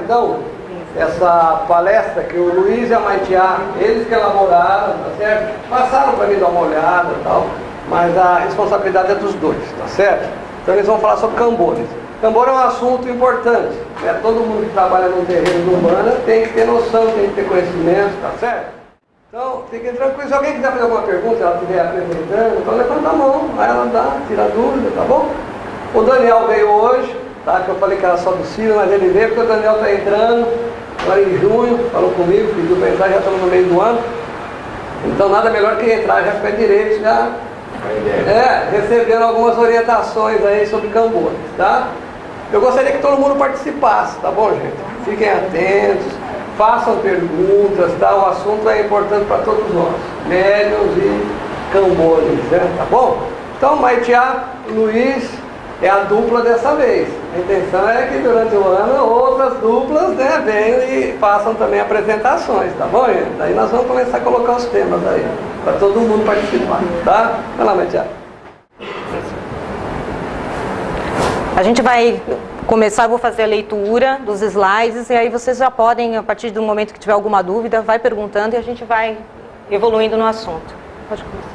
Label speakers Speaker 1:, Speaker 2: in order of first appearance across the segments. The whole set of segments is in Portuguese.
Speaker 1: então, essa palestra que o Luiz e a Maitiá, eles que elaboraram, tá certo? Passaram para mim dar uma olhada e tal, mas a responsabilidade é dos dois, tá certo? Então eles vão falar sobre cambores. Cambor é um assunto importante, né? Todo mundo que trabalha no terreno de Umbanda tem que ter noção, tem que ter conhecimento, tá certo? Então, fiquem tranquilos. Se alguém quiser fazer alguma pergunta, se ela estiver apresentando, então levanta a mão, aí ela dá, tira a dúvida, tá bom? O Daniel veio hoje, tá? Que eu falei que era só do Ciro, mas ele veio porque o Daniel está entrando agora em junho, falou comigo, pediu para entrar, já estamos no meio do ano. Então nada melhor que entrar já com o pé direito, já recebendo algumas orientações aí sobre cambores, tá? Eu gostaria que todo mundo participasse, tá bom, gente? Fiquem atentos, façam perguntas, tá? O assunto é importante para todos nós, médiuns e cambores, né? Tá bom? Então, Maitiá, Luiz, é a dupla dessa vez. A intenção é que durante o ano outras duplas, né, venham e façam também apresentações, tá bom, gente? Daí nós vamos começar a colocar os temas aí, para todo mundo participar, tá? Vai lá, Maitiá.
Speaker 2: A gente vai começar, eu vou fazer a leitura dos slides, e aí vocês já podem, a partir do momento que tiver alguma dúvida, vai perguntando e a gente vai evoluindo no assunto. Pode começar.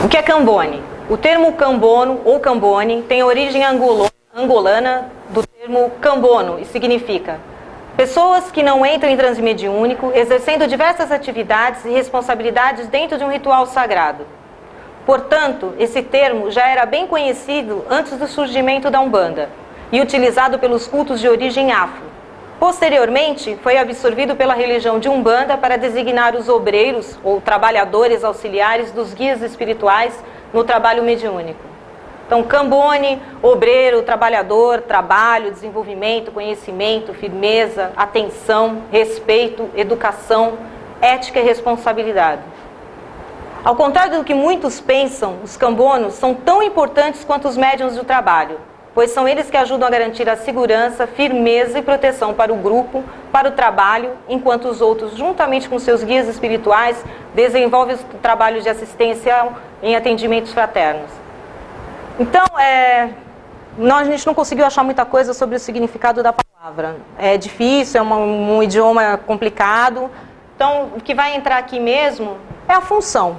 Speaker 2: O que é Cambone? O termo cambono ou cambone tem origem angolana do termo cambono e significa pessoas que não entram em transe mediúnico, exercendo diversas atividades e responsabilidades dentro de um ritual sagrado. Portanto, esse termo já era bem conhecido antes do surgimento da Umbanda e utilizado pelos cultos de origem afro. Posteriormente, foi absorvido pela religião de Umbanda para designar os obreiros ou trabalhadores auxiliares dos guias espirituais no trabalho mediúnico. Então, cambone, obreiro, trabalhador, trabalho, desenvolvimento, conhecimento, firmeza, atenção, respeito, educação, ética e responsabilidade. Ao contrário do que muitos pensam, os cambonos são tão importantes quanto os médiuns do trabalho, pois são eles que ajudam a garantir a segurança, firmeza e proteção para o grupo, para o trabalho, enquanto os outros, juntamente com seus guias espirituais, desenvolvem os trabalhos de assistência em atendimentos fraternos. Então, a gente não conseguiu achar muita coisa sobre o significado da palavra. É difícil, é um idioma complicado. Então, o que vai entrar aqui mesmo é a função.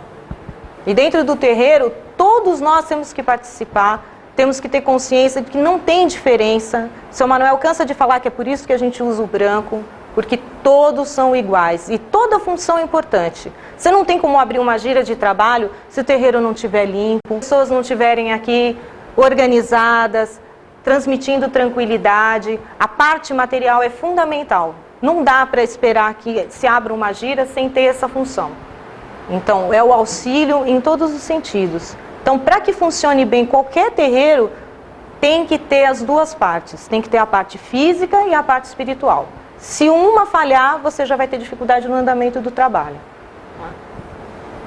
Speaker 2: E dentro do terreiro, todos nós temos que participar, temos que ter consciência de que não tem diferença. O seu Manuel cansa de falar que é por isso que a gente usa o branco, porque todos são iguais e toda função é importante. Você não tem como abrir uma gira de trabalho se o terreiro não estiver limpo, as pessoas não estiverem aqui organizadas, transmitindo tranquilidade. A parte material é fundamental. Não dá para esperar que se abra uma gira sem ter essa função. Então, é o auxílio em todos os sentidos. Então, para que funcione bem qualquer terreiro, tem que ter as duas partes. Tem que ter a parte física e a parte espiritual. Se uma falhar, você já vai ter dificuldade no andamento do trabalho.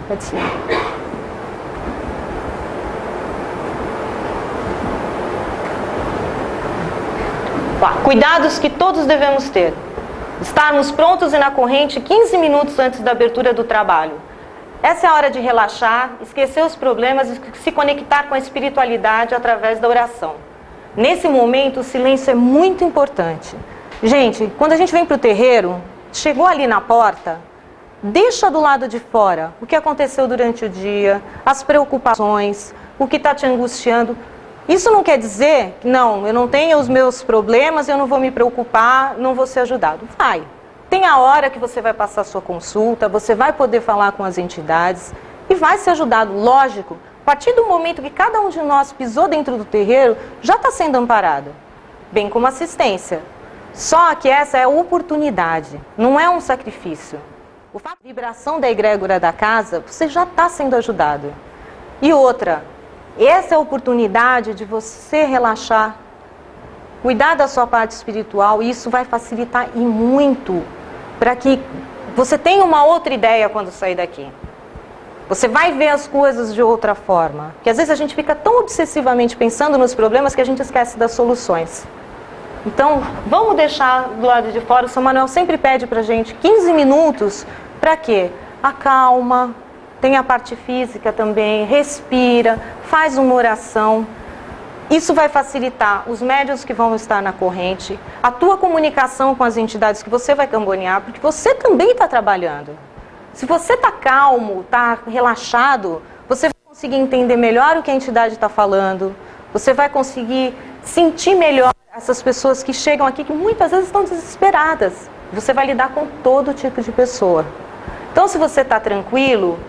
Speaker 2: Pode ser. Cuidados que todos devemos ter. Estarmos prontos e na corrente 15 minutos antes da abertura do trabalho. Essa é a hora de relaxar, esquecer os problemas e se conectar com a espiritualidade através da oração. Nesse momento, o silêncio é muito importante. Gente, quando a gente vem para o terreiro, chegou ali na porta, deixa do lado de fora o que aconteceu durante o dia, as preocupações, o que está te angustiando. Isso não quer dizer que não, eu não tenho os meus problemas, eu não vou me preocupar, não vou ser ajudado. Vai. Tem a hora que você vai passar a sua consulta, você vai poder falar com as entidades e vai ser ajudado. Lógico, a partir do momento que cada um de nós pisou dentro do terreiro, já está sendo amparado, bem como assistência. Só que essa é a oportunidade, não é um sacrifício. O fato de vibração da egrégora da casa, você já está sendo ajudado. E outra, essa é a oportunidade de você relaxar, cuidar da sua parte espiritual, e isso vai facilitar e muito para que você tenha uma outra ideia quando sair daqui. Você vai ver as coisas de outra forma. Porque às vezes a gente fica tão obsessivamente pensando nos problemas que a gente esquece das soluções. Então, vamos deixar do lado de fora. O São Manuel sempre pede para a gente 15 minutos. Para quê? Acalma, tem a parte física também, respira, faz uma oração. Isso vai facilitar os médiuns que vão estar na corrente, a tua comunicação com as entidades que você vai cambonear, porque você também está trabalhando. Se você está calmo, está relaxado, você vai conseguir entender melhor o que a entidade está falando, você vai conseguir sentir melhor essas pessoas que chegam aqui, que muitas vezes estão desesperadas. Você vai lidar com todo tipo de pessoa. Então, se você está tranquilo,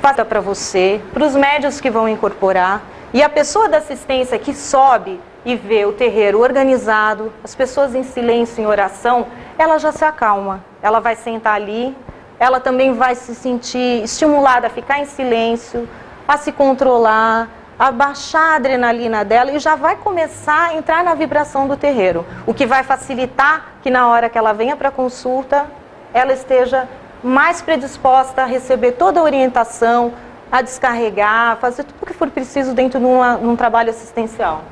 Speaker 2: faça para você, para os médiuns que vão incorporar, e a pessoa da assistência que sobe e vê o terreiro organizado, as pessoas em silêncio, em oração, ela já se acalma. Ela vai sentar ali, ela também vai se sentir estimulada a ficar em silêncio, a se controlar, a baixar a adrenalina dela e já vai começar a entrar na vibração do terreiro. O que vai facilitar que na hora que ela venha para a consulta, ela esteja mais predisposta a receber toda a orientação, a descarregar, a fazer tudo o que for preciso dentro de um trabalho assistencial.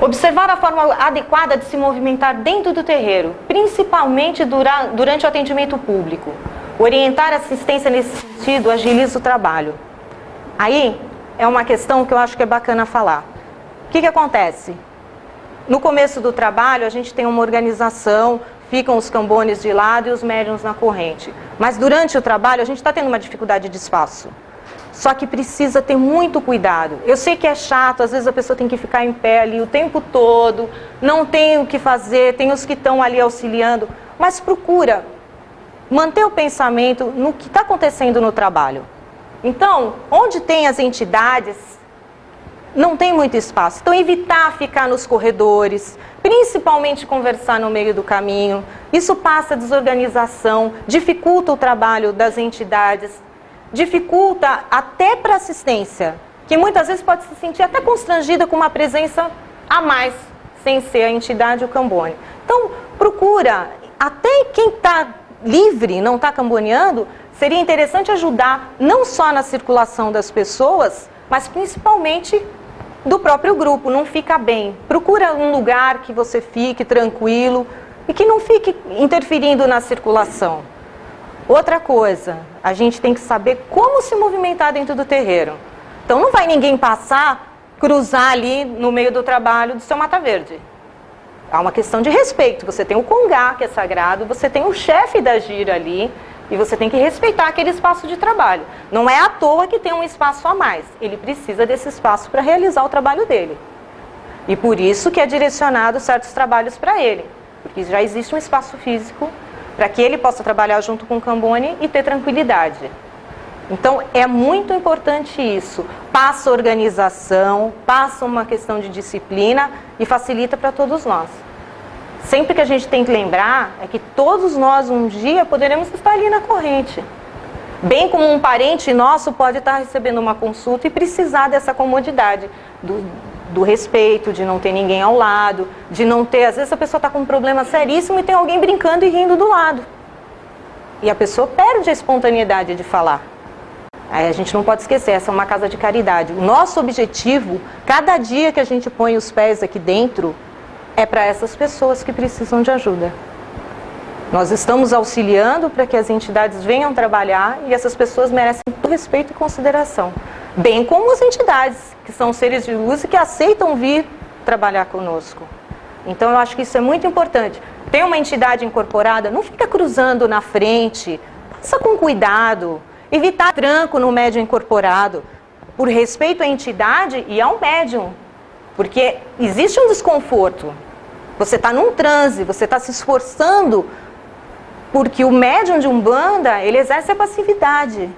Speaker 2: Observar a forma adequada de se movimentar dentro do terreiro, principalmente durante o atendimento público. Orientar a assistência nesse sentido agiliza o trabalho. Aí é uma questão que eu acho que é bacana falar. O que acontece? No começo do trabalho a gente tem uma organização, ficam os cambones de lado e os médiuns na corrente. Mas durante o trabalho a gente está tendo uma dificuldade de espaço. Só que precisa ter muito cuidado. Eu sei que é chato, às vezes a pessoa tem que ficar em pé ali o tempo todo, não tem o que fazer, tem os que estão ali auxiliando, mas procura manter o pensamento no que está acontecendo no trabalho. Então, onde tem as entidades, não tem muito espaço. Então, evitar ficar nos corredores, principalmente conversar no meio do caminho. Isso passa desorganização, dificulta o trabalho das entidades, dificulta até para assistência, que muitas vezes pode se sentir até constrangida com uma presença a mais, sem ser a entidade ou o cambone. Então, procura, até quem está livre, não está camboneando, seria interessante ajudar não só na circulação das pessoas, mas principalmente do próprio grupo, não fica bem. Procura um lugar que você fique tranquilo e que não fique interferindo na circulação. Outra coisa, a gente tem que saber como se movimentar dentro do terreiro. Então não vai ninguém passar, cruzar ali no meio do trabalho do seu Mata Verde. Há uma questão de respeito. Você tem o congá, que é sagrado, você tem o chefe da gira ali, e você tem que respeitar aquele espaço de trabalho. Não é à toa que tem um espaço a mais. Ele precisa desse espaço para realizar o trabalho dele. E por isso que é direcionado certos trabalhos para ele. Porque já existe um espaço físico para que ele possa trabalhar junto com o cambone e ter tranquilidade. Então, é muito importante isso. Passa organização, passa uma questão de disciplina e facilita para todos nós. Sempre que a gente tem que lembrar é que todos nós um dia poderemos estar ali na corrente. Bem como um parente nosso pode estar recebendo uma consulta e precisar dessa comodidade, do respeito, de não ter ninguém ao lado, de não ter... Às vezes a pessoa está com um problema seríssimo e tem alguém brincando e rindo do lado. E a pessoa perde a espontaneidade de falar. Aí a gente não pode esquecer, essa é uma casa de caridade. O nosso objetivo, cada dia que a gente põe os pés aqui dentro, é para essas pessoas que precisam de ajuda. Nós estamos auxiliando para que as entidades venham trabalhar e essas pessoas merecem todo respeito e consideração. Bem como as entidades, que são seres de luz e que aceitam vir trabalhar conosco. Então eu acho que isso é muito importante. Tem uma entidade incorporada, não fica cruzando na frente, passa com cuidado, evitar tranco no médium incorporado, por respeito à entidade e ao médium. Porque existe um desconforto. Você está num transe, você está se esforçando, porque o médium de Umbanda, ele exerce a passividade.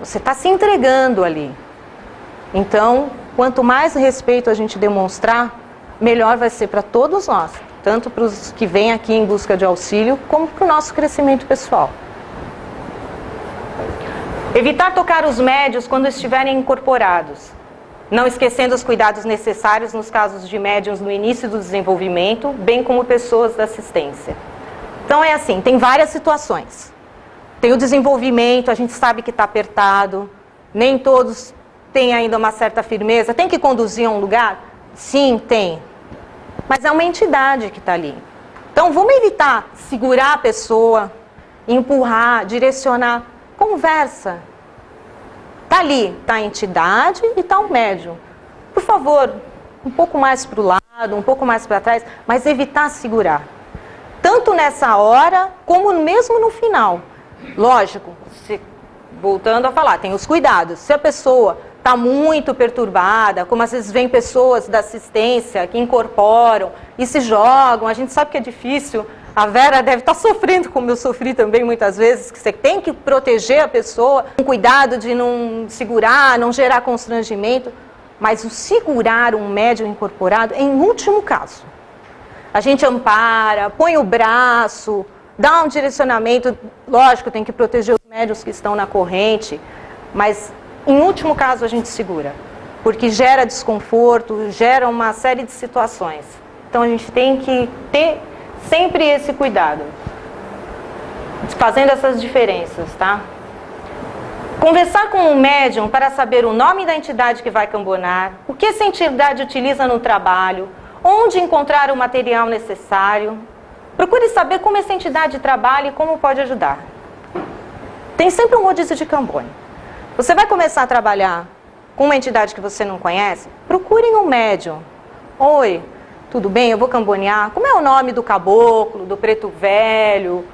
Speaker 2: Você está se entregando ali. Então, quanto mais respeito a gente demonstrar, melhor vai ser para todos nós. Tanto para os que vêm aqui em busca de auxílio, como para o nosso crescimento pessoal. Evitar tocar os médiuns quando estiverem incorporados. Não esquecendo os cuidados necessários nos casos de médiuns no início do desenvolvimento, bem como pessoas da assistência. Então é assim, tem várias situações. Tem o desenvolvimento, a gente sabe que está apertado, nem todos têm ainda uma certa firmeza. Tem que conduzir a um lugar? Sim, tem. Mas é uma entidade que está ali. Então vamos evitar segurar a pessoa, empurrar, direcionar. Conversa. Está ali, está a entidade e está o médium. favor, um pouco mais para o lado, um pouco mais para trás, mas evitar segurar. Tanto nessa hora, como mesmo no final. Lógico, voltando a falar, tem os cuidados. Se a pessoa está muito perturbada, como às vezes vem pessoas da assistência que incorporam e se jogam, a gente sabe que é difícil. A Vera deve estar sofrendo, como eu sofri também muitas vezes, que você tem que proteger a pessoa, com cuidado de não segurar, não gerar constrangimento. Mas o segurar um médium incorporado é em último caso. A gente ampara, põe o braço, dá um direcionamento. Lógico, tem que proteger os médiuns que estão na corrente, mas em último caso a gente segura, porque gera desconforto, gera uma série de situações. Então a gente tem que ter sempre esse cuidado, fazendo essas diferenças, tá? Conversar com o médium para saber o nome da entidade que vai cambonar, o que essa entidade utiliza no trabalho, onde encontrar o material necessário. Procure saber como essa entidade trabalha e como pode ajudar. Tem sempre um rodízio de cambone. Você vai começar a trabalhar com uma entidade que você não conhece? Procurem um médium. Oi, tudo bem? Eu vou cambonear. Como é o nome do caboclo, do preto velho,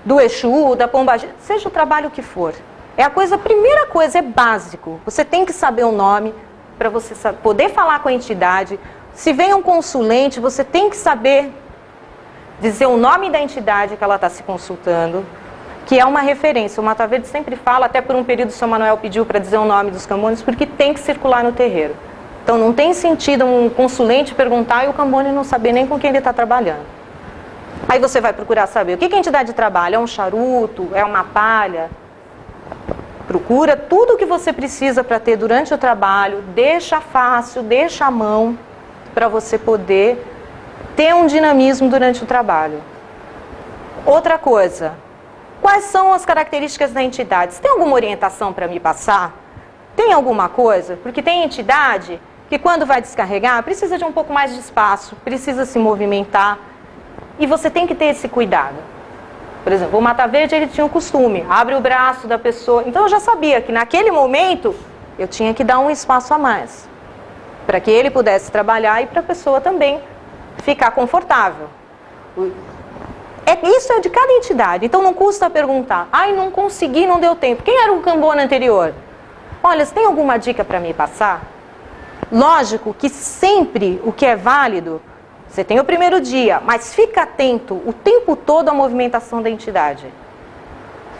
Speaker 2: do Exu, da pombagira? Seja o trabalho que for. É a primeira coisa, é básico. Você tem que saber o nome para você poder falar com a entidade. Se vem um consulente, você tem que saber dizer o nome da entidade que ela está se consultando, que é uma referência. O Mata Verde sempre fala, até por um período o São Manuel pediu para dizer o nome dos cambones, porque tem que circular no terreiro. Então não tem sentido um consulente perguntar e o cambone não saber nem com quem ele está trabalhando. Aí você vai procurar saber o que a entidade trabalha, é um charuto, é uma palha. Procura tudo o que você precisa para ter durante o trabalho, deixa fácil, deixa à mão, para você poder ter um dinamismo durante o trabalho. Outra coisa, quais são as características da entidade? Você tem alguma orientação para me passar? Tem alguma coisa? Porque tem entidade que quando vai descarregar, precisa de um pouco mais de espaço, precisa se movimentar, e você tem que ter esse cuidado. Por exemplo, o Mata Verde, ele tinha o costume, abre o braço da pessoa. Então eu já sabia que naquele momento eu tinha que dar um espaço a mais, para que ele pudesse trabalhar e para a pessoa também ficar confortável. Isso é de cada entidade, então não custa perguntar. Ai, não consegui, não deu tempo. Quem era o cambone anterior? Olha, você tem alguma dica para me passar? Lógico que sempre o que é válido, você tem o primeiro dia, mas fica atento o tempo todo à movimentação da entidade.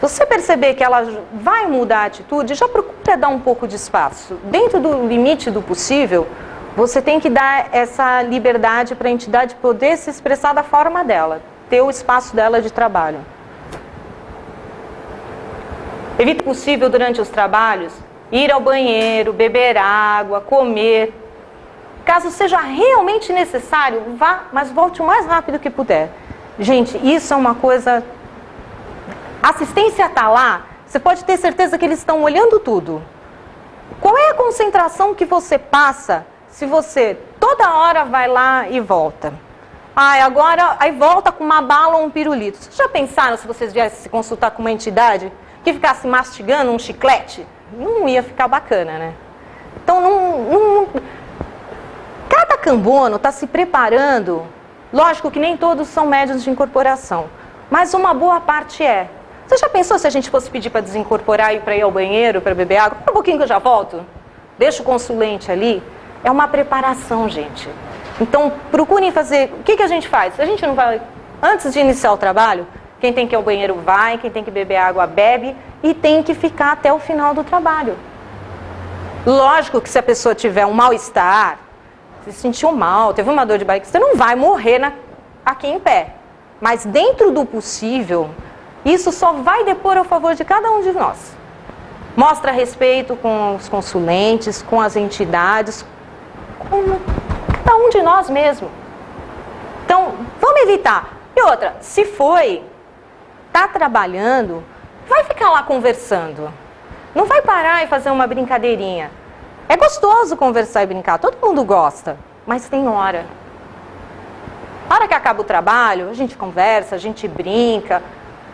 Speaker 2: Se você perceber que ela vai mudar a atitude, já procura dar um pouco de espaço. Dentro do limite do possível, você tem que dar essa liberdade para a entidade poder se expressar da forma dela, ter o espaço dela de trabalho. Evite o possível durante os trabalhos, ir ao banheiro, beber água, comer. Caso seja realmente necessário, vá, mas volte o mais rápido que puder. Gente, isso é uma coisa... A assistência está lá, você pode ter certeza que eles estão olhando tudo. Qual é a concentração que você passa se você toda hora vai lá e volta? Aí volta com uma bala ou um pirulito. Vocês já pensaram se vocês viessem se consultar com uma entidade que ficasse mastigando um chiclete? Não ia ficar bacana, né? Então, cada cambono está se preparando. Lógico que nem todos são médiuns de incorporação, mas uma boa parte é. Você já pensou se a gente fosse pedir para desincorporar e para ir ao banheiro, para beber água? Um pouquinho que eu já volto. Deixa o consulente ali. É uma preparação, gente. Então, procurem fazer... O que a gente faz? A gente não vai... Antes de iniciar o trabalho, quem tem que ir ao banheiro vai, quem tem que beber água bebe e tem que ficar até o final do trabalho. Lógico que se a pessoa tiver um mal-estar, se sentiu mal, teve uma dor de barriga, você não vai morrer aqui em pé. Mas dentro do possível, isso só vai depor ao favor de cada um de nós. Mostra respeito com os consulentes, com as entidades, com cada um de nós mesmo. Então, vamos evitar. E outra, se está trabalhando, vai ficar lá conversando. Não vai parar e fazer uma brincadeirinha. É gostoso conversar e brincar, todo mundo gosta, mas tem hora. Na hora que acaba o trabalho, a gente conversa, a gente brinca,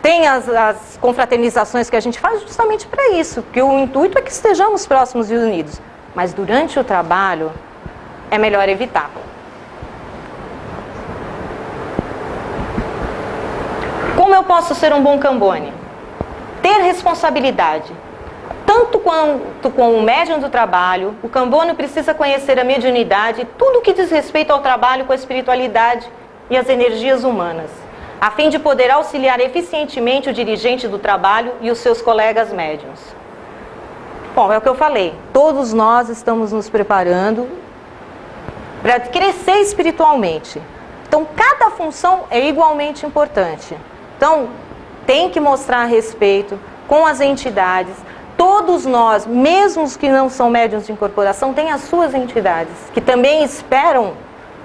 Speaker 2: tem as confraternizações que a gente faz justamente para isso, porque o intuito é que estejamos próximos e unidos. Mas durante o trabalho, é melhor evitar. Como eu posso ser um bom Cambone? Ter responsabilidade. Tanto quanto com o médium do trabalho, o Cambone precisa conhecer a mediunidade e tudo que diz respeito ao trabalho com a espiritualidade e as energias humanas, a fim de poder auxiliar eficientemente o dirigente do trabalho e os seus colegas médiuns. Bom, é o que eu falei, todos nós estamos nos preparando para crescer espiritualmente. Então, cada função é igualmente importante. Então, tem que mostrar respeito com as entidades. Todos nós, mesmo os que não são médiuns de incorporação, têm as suas entidades, que também esperam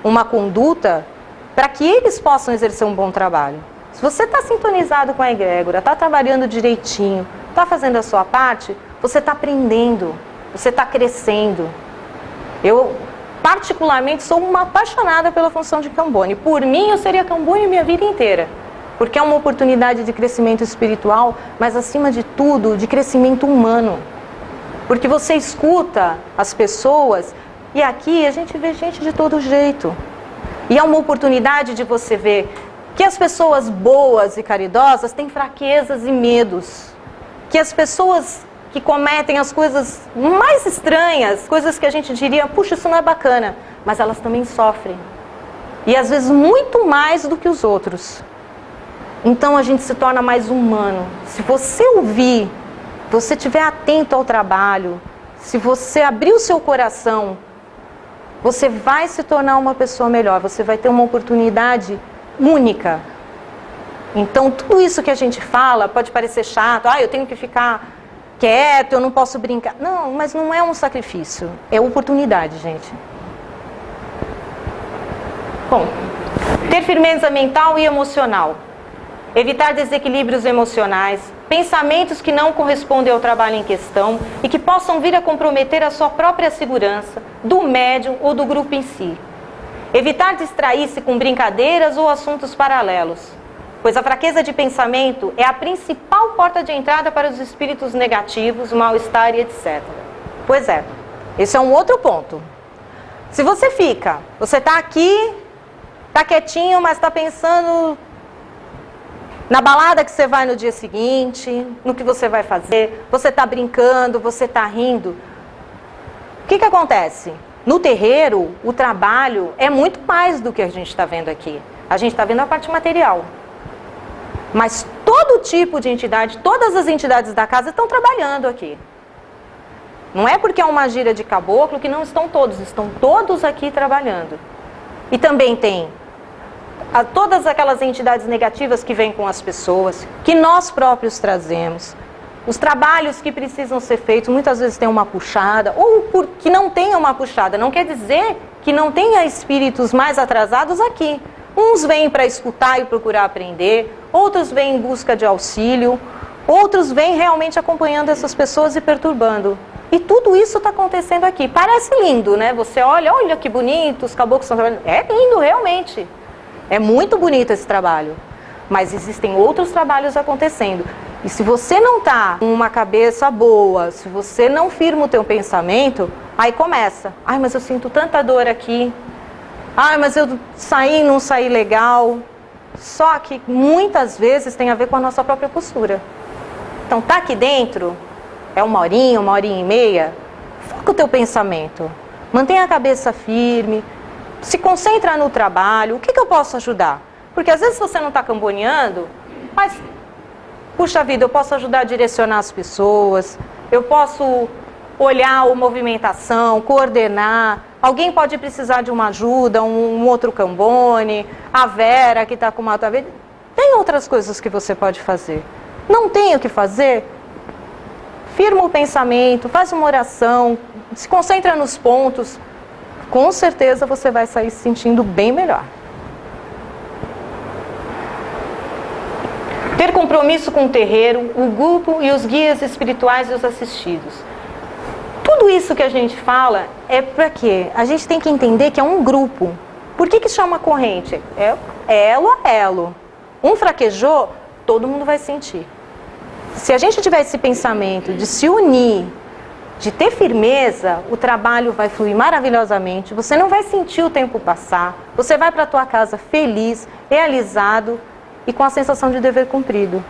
Speaker 2: uma conduta para que eles possam exercer um bom trabalho. Se você está sintonizado com a egrégora, está trabalhando direitinho, está fazendo a sua parte, você está aprendendo, você está crescendo. Eu, particularmente, sou uma apaixonada pela função de Cambone. Por mim, eu seria Cambone minha vida inteira. Porque é uma oportunidade de crescimento espiritual, mas acima de tudo, de crescimento humano. Porque você escuta as pessoas e aqui a gente vê gente de todo jeito. E é uma oportunidade de você ver que as pessoas boas e caridosas têm fraquezas e medos. Que as pessoas que cometem as coisas mais estranhas, coisas que a gente diria, puxa, isso não é bacana, mas elas também sofrem. E às vezes muito mais do que os outros. Então a gente se torna mais humano. Se você ouvir, você estiver atento ao trabalho, se você abrir o seu coração, você vai se tornar uma pessoa melhor, você vai ter uma oportunidade única. Então tudo isso que a gente fala pode parecer chato, eu tenho que ficar quieto, eu não posso brincar. Não, mas não é um sacrifício, é oportunidade, gente. Bom, ter firmeza mental e emocional. Evitar desequilíbrios emocionais, pensamentos que não correspondem ao trabalho em questão e que possam vir a comprometer a sua própria segurança, do médium ou do grupo em si. Evitar distrair-se com brincadeiras ou assuntos paralelos, pois a fraqueza de pensamento é a principal porta de entrada para os espíritos negativos, mal-estar e etc. Pois é, esse é um outro ponto. Se você está aqui, está quietinho, mas está pensando na balada que você vai no dia seguinte, no que você vai fazer, você está brincando, você está rindo. O que acontece? No terreiro, o trabalho é muito mais do que a gente está vendo aqui. A gente está vendo a parte material. Mas todo tipo de entidade, todas as entidades da casa estão trabalhando aqui. Não é porque é uma gira de caboclo que não estão todos aqui trabalhando. E também tem todas aquelas entidades negativas que vêm com as pessoas, que nós próprios trazemos, os trabalhos que precisam ser feitos, muitas vezes tem uma puxada, ou que não tenha uma puxada, não quer dizer que não tenha espíritos mais atrasados aqui. Uns vêm para escutar e procurar aprender, outros vêm em busca de auxílio, outros vêm realmente acompanhando essas pessoas e perturbando. E tudo isso está acontecendo aqui. Parece lindo, né? Você olha que bonito, os caboclos estão trabalhando. É lindo, realmente. É muito bonito esse trabalho, mas existem outros trabalhos acontecendo. E se você não está com uma cabeça boa, se você não firma o teu pensamento, aí começa. Mas eu sinto tanta dor aqui. Mas eu não saí legal. Só que muitas vezes tem a ver com a nossa própria postura. Então tá aqui dentro, é uma horinha e meia, foca o teu pensamento. Mantenha a cabeça firme. Se concentra no trabalho, o que eu posso ajudar? Porque às vezes você não está camboneando, mas, puxa vida, eu posso ajudar a direcionar as pessoas, eu posso olhar a movimentação, coordenar, alguém pode precisar de uma ajuda, um outro Cambone, a Vera que está com uma outra vez. Tem outras coisas que você pode fazer. Não tem o que fazer? Firma o pensamento, faz uma oração, se concentra nos pontos. Com certeza você vai sair se sentindo bem melhor. Ter compromisso com o terreiro, o grupo e os guias espirituais e os assistidos. Tudo isso que a gente fala é para quê? A gente tem que entender que é um grupo. Por que chama corrente? É elo a elo. Um fraquejou, todo mundo vai sentir. Se a gente tiver esse pensamento de se unir, de ter firmeza, o trabalho vai fluir maravilhosamente, você não vai sentir o tempo passar, você vai para a tua casa feliz, realizado e com a sensação de dever cumprido.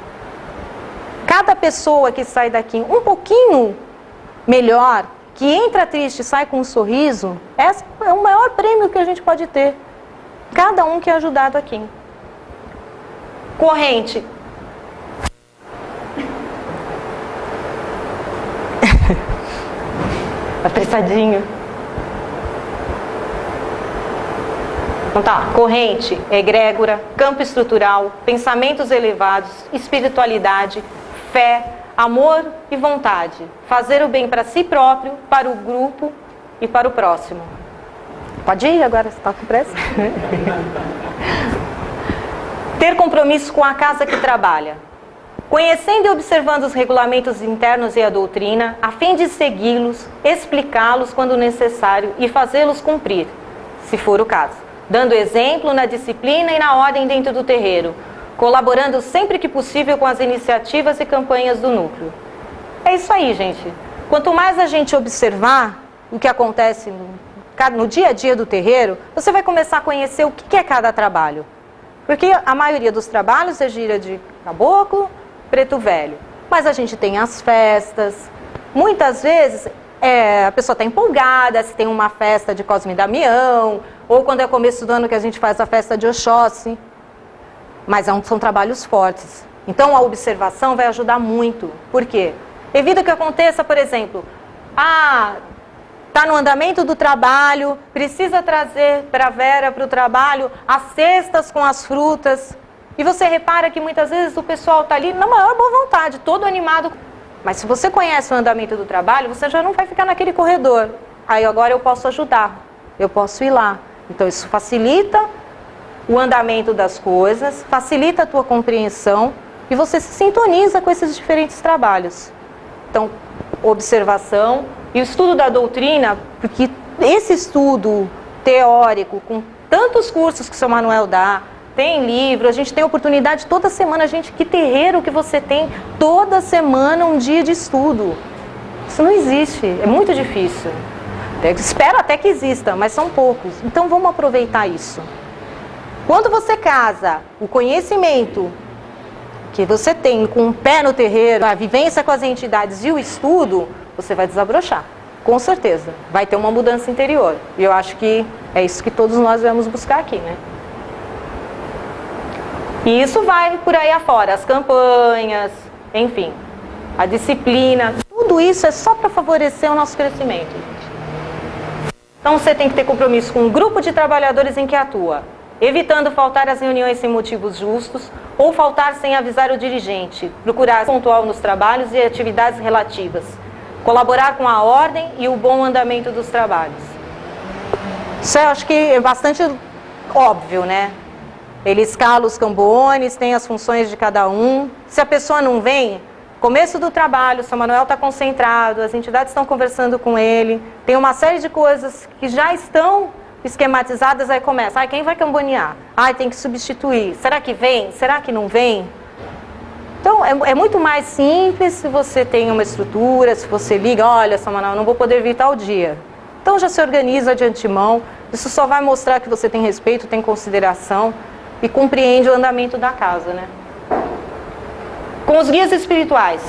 Speaker 2: Cada pessoa que sai daqui um pouquinho melhor, que entra triste e sai com um sorriso, esse é o maior prêmio que a gente pode ter. Cada um que é ajudado aqui. Corrente. Apressadinho. Então tá, corrente, egrégora, campo estrutural, pensamentos elevados, espiritualidade, fé, amor e vontade. Fazer o bem para si próprio, para o grupo e para o próximo. Pode ir agora, você está com pressa? Ter compromisso com a casa que trabalha. Conhecendo e observando os regulamentos internos e a doutrina, a fim de segui-los, explicá-los quando necessário e fazê-los cumprir, se for o caso. Dando exemplo na disciplina e na ordem dentro do terreiro, colaborando sempre que possível com as iniciativas e campanhas do núcleo. É isso aí, gente. Quanto mais a gente observar o que acontece no dia a dia do terreiro, você vai começar a conhecer o que é cada trabalho. Porque a maioria dos trabalhos é gira de caboclo, preto velho. Mas a gente tem as festas. Muitas vezes a pessoa está empolgada, se tem uma festa de Cosme e Damião, ou quando é começo do ano que a gente faz a festa de Oxóssi. Mas são trabalhos fortes. Então a observação vai ajudar muito. Por quê? Evita que aconteça, por exemplo, está no andamento do trabalho, precisa trazer para a Vera, para o trabalho, as cestas com as frutas. E você repara que muitas vezes o pessoal está ali na maior boa vontade, todo animado. Mas se você conhece o andamento do trabalho, você já não vai ficar naquele corredor. Aí agora eu posso ajudar, eu posso ir lá. Então isso facilita o andamento das coisas, facilita a tua compreensão e você se sintoniza com esses diferentes trabalhos. Então, observação e o estudo da doutrina, porque esse estudo teórico, com tantos cursos que o seu Manuel dá, tem livro, a gente tem oportunidade toda semana, gente, que terreiro que você tem toda semana um dia de estudo. Isso não existe, é muito difícil. Espero até que exista, mas são poucos. Então vamos aproveitar isso. Quando você casa o conhecimento que você tem com o pé no terreiro, a vivência com as entidades e o estudo, você vai desabrochar, com certeza. Vai ter uma mudança interior. E eu acho que é isso que todos nós vamos buscar aqui, né? E isso vai por aí afora, as campanhas, enfim, a disciplina, tudo isso é só para favorecer o nosso crescimento. Então você tem que ter compromisso com um grupo de trabalhadores em que atua, evitando faltar às reuniões sem motivos justos ou faltar sem avisar o dirigente, procurar pontual nos trabalhos e atividades relativas, colaborar com a ordem e o bom andamento dos trabalhos. Isso eu acho que é bastante óbvio, né? Ele escala os cambones, tem as funções de cada um. Se a pessoa não vem, começo do trabalho, o São Manuel está concentrado, as entidades estão conversando com ele, tem uma série de coisas que já estão esquematizadas, aí começa, quem vai cambonear? Tem que substituir. Será que vem? Será que não vem? Então, é muito mais simples se você tem uma estrutura, se você liga, olha, São Manuel, não vou poder vir tal dia. Então, já se organiza de antemão, isso só vai mostrar que você tem respeito, tem consideração e compreende o andamento da casa, né? Com os guias espirituais,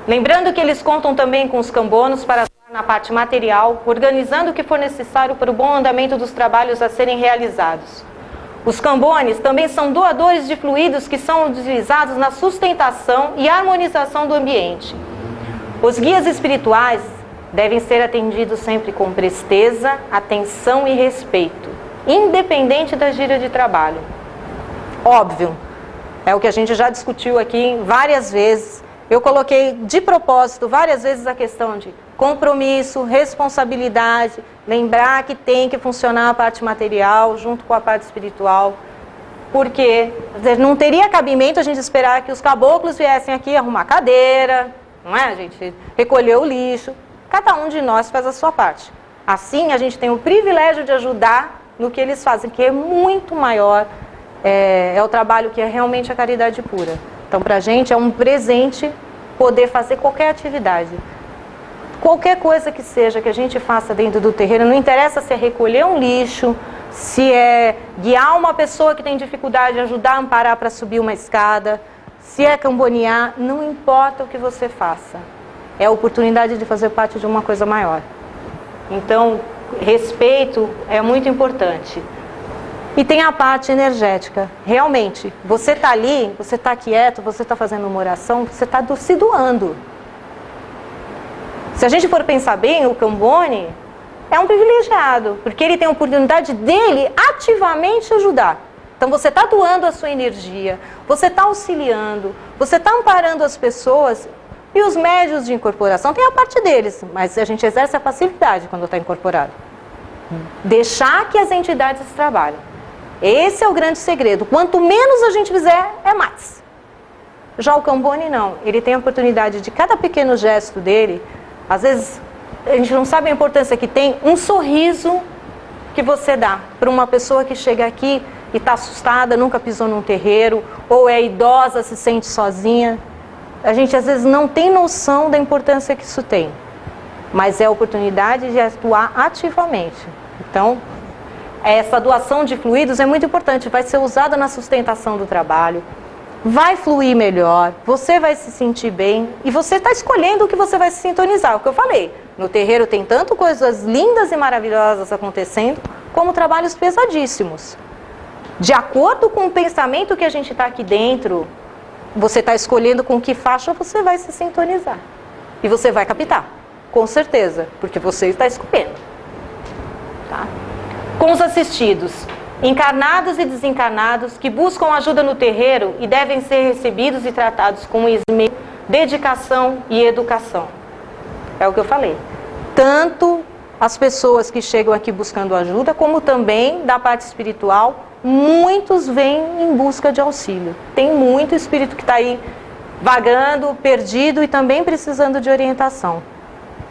Speaker 2: lembrando que eles contam também com os cambonos para atuar na parte material, organizando o que for necessário para o bom andamento dos trabalhos a serem realizados. Os cambones também são doadores de fluidos que são utilizados na sustentação e harmonização do ambiente. Os guias espirituais devem ser atendidos sempre com presteza, atenção e respeito, independente da gira de trabalho. Óbvio, é o que a gente já discutiu aqui várias vezes. Eu coloquei de propósito várias vezes a questão de compromisso, responsabilidade, lembrar que tem que funcionar a parte material junto com a parte espiritual, porque não teria cabimento a gente esperar que os caboclos viessem aqui arrumar cadeira, não é, gente? Recolher o lixo. Cada um de nós faz a sua parte. Assim, a gente tem o privilégio de ajudar no que eles fazem, que é muito maior. É o trabalho que é realmente a caridade pura. Então, para a gente é um presente poder fazer qualquer atividade. Qualquer coisa que seja que a gente faça dentro do terreiro, não interessa se é recolher um lixo, se é guiar uma pessoa que tem dificuldade, ajudar a amparar para subir uma escada, se é cambonear, não importa o que você faça. É a oportunidade de fazer parte de uma coisa maior. Então, respeito é muito importante. E tem a parte energética. Realmente, você está ali, você está quieto, você está fazendo uma oração, você está se doando. Se a gente for pensar bem, o Cambone é um privilegiado, porque ele tem a oportunidade dele ativamente ajudar. Então você está doando a sua energia, você está auxiliando, você está amparando as pessoas. E os médios de incorporação tem a parte deles, mas a gente exerce a passividade quando está incorporado. Deixar que as entidades trabalhem. Esse é o grande segredo. Quanto menos a gente fizer, é mais. Já o Cambone não. Ele tem a oportunidade de cada pequeno gesto dele. Às vezes a gente não sabe a importância que tem um sorriso que você dá para uma pessoa que chega aqui e está assustada, nunca pisou num terreiro, ou é idosa, se sente sozinha. A gente às vezes não tem noção da importância que isso tem, mas é a oportunidade de atuar ativamente. Então, essa doação de fluidos é muito importante, vai ser usada na sustentação do trabalho, vai fluir melhor, você vai se sentir bem e você está escolhendo o que você vai se sintonizar. O que eu falei, no terreiro tem tanto coisas lindas e maravilhosas acontecendo, como trabalhos pesadíssimos. De acordo com o pensamento que a gente está aqui dentro, você está escolhendo com que faixa você vai se sintonizar. E você vai captar, com certeza, porque você está escolhendo. Tá? Com os assistidos, encarnados e desencarnados que buscam ajuda no terreiro e devem ser recebidos e tratados com esmero, dedicação e educação. É o que eu falei. Tanto as pessoas que chegam aqui buscando ajuda, como também da parte espiritual, muitos vêm em busca de auxílio. Tem muito espírito que está aí vagando, perdido e também precisando de orientação.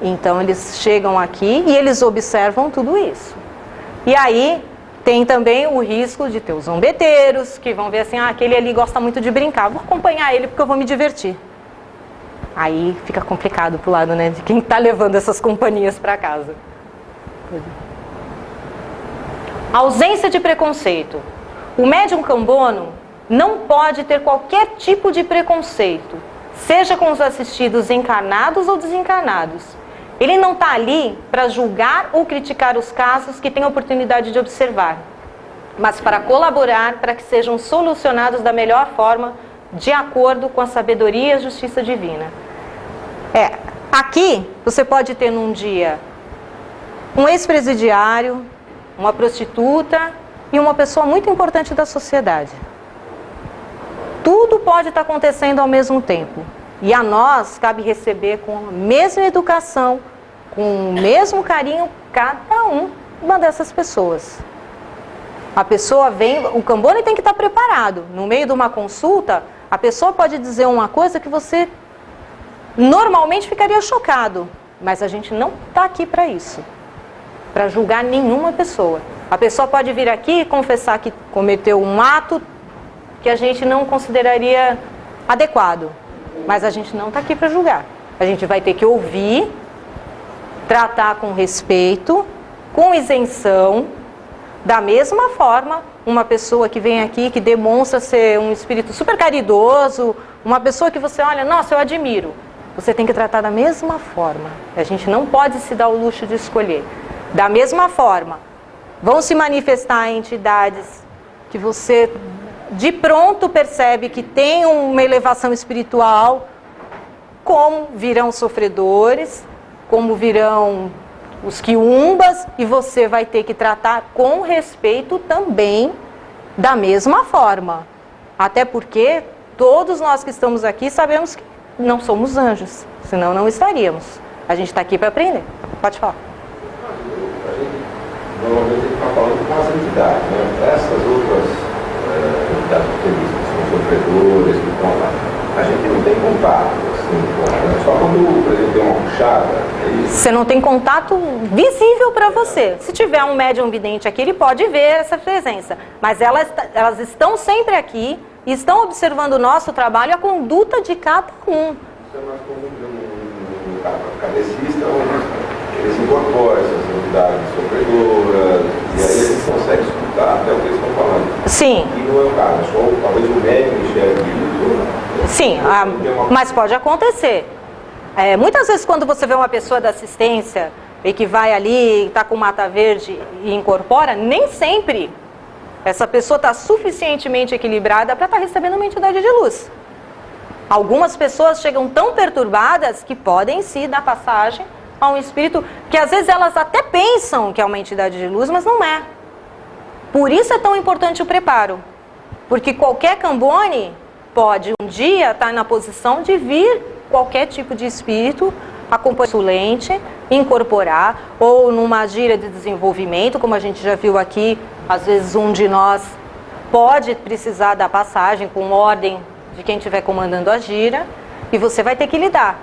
Speaker 2: Então eles chegam aqui e eles observam tudo isso. E aí tem também o risco de ter os zombeteiros, que vão ver assim, aquele ali gosta muito de brincar, vou acompanhar ele porque eu vou me divertir. Aí fica complicado pro lado, né, de quem está levando essas companhias para casa. Ausência de preconceito. O médium cambono não pode ter qualquer tipo de preconceito, seja com os assistidos encarnados ou desencarnados. Ele não está ali para julgar ou criticar os casos que tem a oportunidade de observar, mas para colaborar para que sejam solucionados da melhor forma, de acordo com a sabedoria e a justiça divina. Aqui você pode ter num dia um ex-presidiário, uma prostituta e uma pessoa muito importante da sociedade. Tudo pode estar acontecendo ao mesmo tempo. E a nós cabe receber com a mesma educação, com o mesmo carinho, cada uma dessas pessoas. A pessoa vem, o Cambone tem que estar preparado. No meio de uma consulta, a pessoa pode dizer uma coisa que você normalmente ficaria chocado. Mas a gente não está aqui para isso, para julgar nenhuma pessoa. A pessoa pode vir aqui e confessar que cometeu um ato que a gente não consideraria adequado. Mas a gente não está aqui para julgar. A gente vai ter que ouvir, tratar com respeito, com isenção. Da mesma forma, uma pessoa que vem aqui, que demonstra ser um espírito super caridoso, uma pessoa que você olha, nossa, eu admiro. Você tem que tratar da mesma forma. A gente não pode se dar o luxo de escolher. Da mesma forma, vão se manifestar entidades que você de pronto percebe que tem uma elevação espiritual, como virão sofredores, como virão os quiumbas, e você vai ter que tratar com respeito também, da mesma forma. Até porque todos nós que estamos aqui sabemos que não somos anjos, senão não estaríamos. A gente está aqui para aprender. Pode falar.
Speaker 3: Normalmente ele está falando com as entidades, né? Essas outras entidades que são sofredores, que estão lá. A gente não tem contato, assim, só quando por exemplo, tem uma puxada.
Speaker 2: Você não tem contato visível para você. Se tiver um médium vidente aqui, ele pode ver essa presença. Mas elas estão sempre aqui e estão observando o nosso trabalho e a conduta de cada um.
Speaker 3: Isso é mais comum kardecista, onde eles incorporam essas entidades sofredoras, e aí eles conseguem escutar até o que eles estão falando.
Speaker 2: Sim.
Speaker 3: E não é o caso, só talvez o médico enxergue isso.
Speaker 2: Sim, mas pode acontecer. Muitas vezes quando você vê uma pessoa da assistência e que vai ali, está com mata verde e incorpora, nem sempre essa pessoa está suficientemente equilibrada para estar recebendo uma entidade de luz. Algumas pessoas chegam tão perturbadas que podem sim dar passagem a um espírito que às vezes elas até pensam que é uma entidade de luz, mas não é. Por isso é tão importante o preparo. Porque qualquer Cambone pode um dia estar na posição de vir qualquer tipo de espírito, acompanhar o lente, incorporar, ou numa gira de desenvolvimento, como a gente já viu aqui, às vezes um de nós pode precisar da passagem com ordem de quem estiver comandando a gira, e você vai ter que lidar,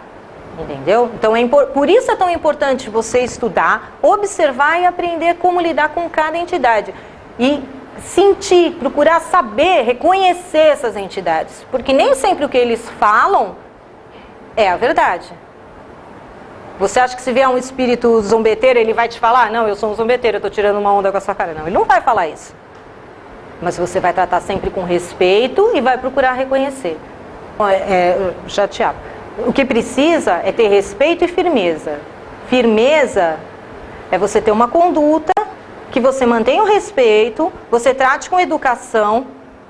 Speaker 2: entendeu? Então, por isso é tão importante você estudar, observar e aprender como lidar com cada entidade. E sentir, procurar saber, reconhecer essas entidades, porque nem sempre o que eles falam é a verdade. Você acha que se vier um espírito zombeteiro, ele vai te falar, não, eu sou um zombeteiro, eu estou tirando uma onda com a sua cara. Não, ele não vai falar isso. Mas você vai tratar sempre com respeito e vai procurar reconhecer. Chateado. O que precisa é ter respeito e firmeza. Firmeza é você ter uma conduta que você mantenha o respeito, você trate com educação,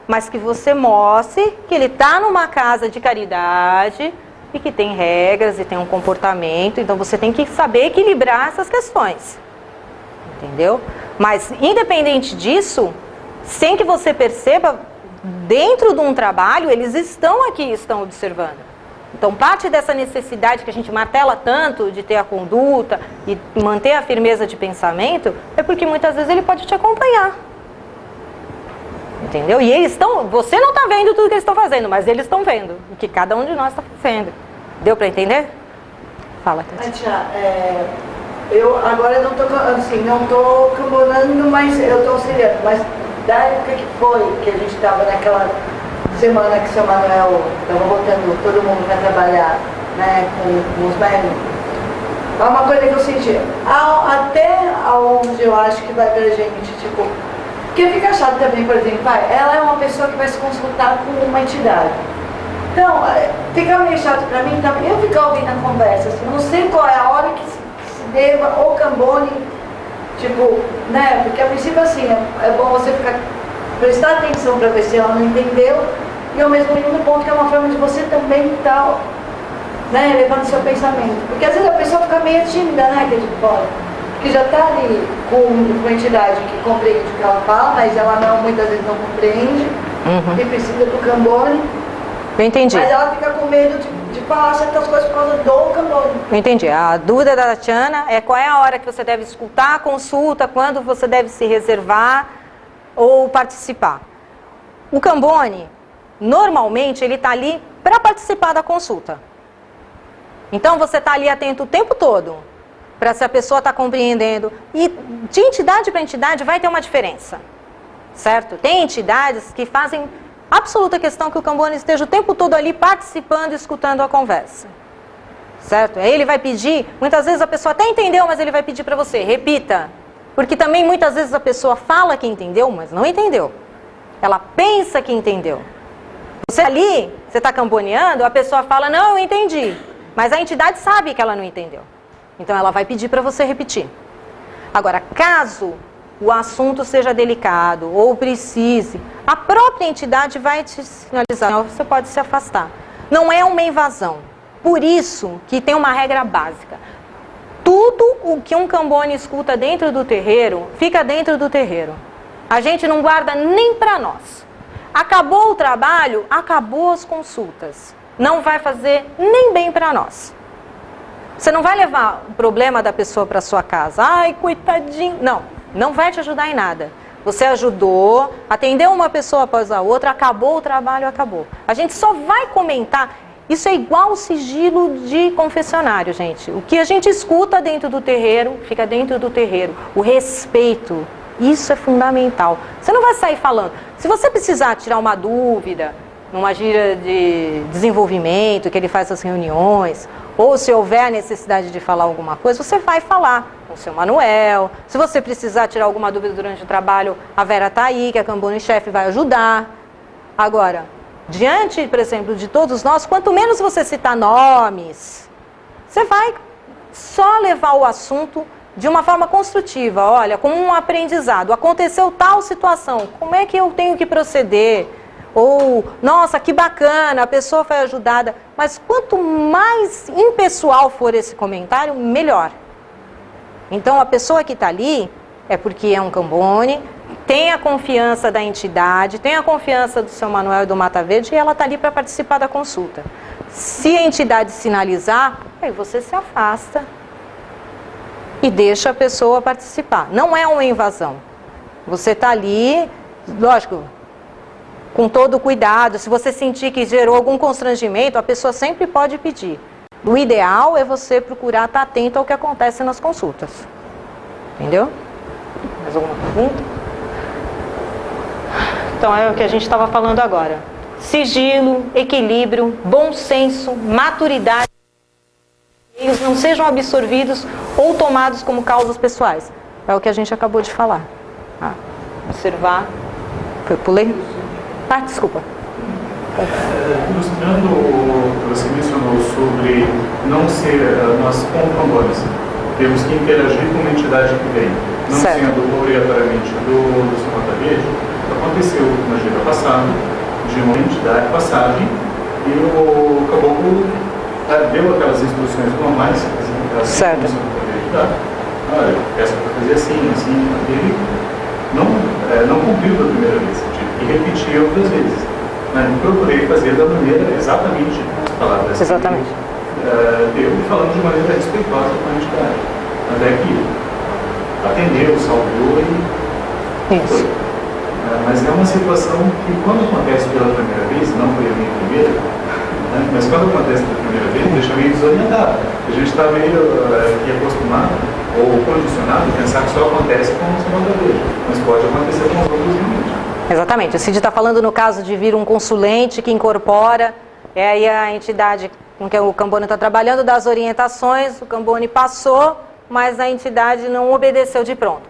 Speaker 2: mas que você mostre que ele está numa casa de caridade e que tem regras e tem um comportamento. Então você tem que saber equilibrar essas questões, entendeu? Mas independente disso, sem que você perceba, dentro de um trabalho eles estão aqui, estão observando. Então parte dessa necessidade que a gente martela tanto de ter a conduta e manter a firmeza de pensamento é porque muitas vezes ele pode te acompanhar, entendeu? E eles estão, você não está vendo tudo que eles estão fazendo, mas eles estão vendo o que cada um de nós está fazendo. Deu para entender? Fala,
Speaker 4: Tia. Eu agora não estou assim, não estou cambonando, mas eu estou auxiliando. Mas da época que foi, que a gente estava naquela semana que o seu Manuel estava botando todo mundo para trabalhar, né, com os médicos, é uma coisa que eu senti. Até onde eu acho que vai pra gente, tipo, porque fica chato também, por exemplo, ela é uma pessoa que vai se consultar com uma entidade. Então, fica meio chato pra mim também, eu ficar ouvindo a conversa, assim, não sei qual é a hora que se deva, ou Cambone, tipo, né, porque a princípio assim, é bom você prestar atenção pra ver se ela não entendeu, e ao mesmo tempo no ponto que é uma forma de você também estar, né, levando seu pensamento, porque às vezes a pessoa fica meio tímida, né, que é de fora, que já tá ali com uma entidade que compreende o que ela fala, mas ela não, muitas vezes não compreende, e precisa do Cambone.
Speaker 2: Eu entendi.
Speaker 4: Mas ela fica com medo de falar certas coisas por causa do Cambone.
Speaker 2: Eu entendi. A dúvida da Tatiana é qual é a hora que você deve escutar a consulta, quando você deve se reservar ou participar. O Cambone, normalmente, ele está ali para participar da consulta. Então, você está ali atento o tempo todo, para se a pessoa está compreendendo. E de entidade para entidade vai ter uma diferença, certo? Tem entidades que fazem absoluta questão que o Cambone esteja o tempo todo ali participando e escutando a conversa, certo? Aí ele vai pedir, muitas vezes a pessoa até entendeu, mas ele vai pedir para você, repita. Porque também muitas vezes a pessoa fala que entendeu, mas não entendeu. Ela pensa que entendeu. Você ali, você está camboneando, a pessoa fala, não, eu entendi. Mas a entidade sabe que ela não entendeu. Então ela vai pedir para você repetir. Agora, caso o assunto seja delicado ou precise, a própria entidade vai te sinalizar, você pode se afastar. Não é uma invasão. Por isso que tem uma regra básica. Tudo o que um Cambone escuta dentro do terreiro, fica dentro do terreiro. A gente não guarda nem para nós. Acabou o trabalho, acabou as consultas. Não vai fazer nem bem para nós. Você não vai levar o problema da pessoa para sua casa. Ai, coitadinho. Não, não vai te ajudar em nada. Você ajudou, atendeu uma pessoa após a outra, acabou o trabalho, acabou. A gente só vai comentar. Isso é igual o sigilo de confessionário, gente. O que a gente escuta dentro do terreiro, fica dentro do terreiro. O respeito, isso é fundamental. Você não vai sair falando. Se você precisar tirar uma dúvida, numa gira de desenvolvimento, que ele faz as reuniões, ou se houver necessidade de falar alguma coisa, você vai falar com o seu Manuel. Se você precisar tirar alguma dúvida durante o trabalho, a Vera está aí, que é a Cambone-chefe, vai ajudar. Agora, diante, por exemplo, de todos nós, quanto menos você citar nomes, você vai só levar o assunto de uma forma construtiva. Olha, como um aprendizado. Aconteceu tal situação, como é que eu tenho que proceder? Ou, nossa, que bacana, a pessoa foi ajudada. Mas quanto mais impessoal for esse comentário, melhor. Então, a pessoa que está ali é porque é um Cambone, tem a confiança da entidade, tem a confiança do seu Manuel e do Mata Verde, e ela está ali para participar da consulta. Se a entidade sinalizar, aí você se afasta e deixa a pessoa participar. Não é uma invasão. Você está ali, lógico, com todo o cuidado. Se você sentir que gerou algum constrangimento, a pessoa sempre pode pedir. O ideal é você procurar estar atento ao que acontece nas consultas. Entendeu? Mais alguma pergunta? Então é o que a gente estava falando agora. Sigilo, equilíbrio, bom senso, maturidade. Eles não sejam absorvidos ou tomados como causas pessoais. É o que a gente acabou de falar. Observar. Pulei? Desculpa.
Speaker 5: Ilustrando o que você mencionou sobre não ser, nós como Cambones, temos que interagir com uma entidade que vem, não
Speaker 2: certo.
Speaker 5: Sendo obrigatoriamente do seu Mata Verde, aconteceu na gira passada, de uma entidade passagem, e o caboclo deu aquelas instruções normais,
Speaker 2: certo.
Speaker 5: Olha, eu peço para fazer assim, ele não cumpriu da primeira vez, e repetia outras vezes. Procurei fazer da maneira exatamente as palavras.
Speaker 2: Exatamente.
Speaker 5: Eu falando de maneira respeitosa com a entidade. Até que atendeu, salvou e foi. Mas é uma situação que, quando acontece pela primeira vez, não foi a minha primeira, mas quando acontece pela primeira vez, deixa meio desorientado. A gente está meio acostumado ou condicionado a pensar que só acontece com o Mata Verde, mas pode acontecer com os outros limites.
Speaker 2: Exatamente. O Cid está falando no caso de vir um consulente que incorpora, aí a entidade com que o Cambone está trabalhando dá as orientações, o Cambone passou, mas a entidade não obedeceu de pronto.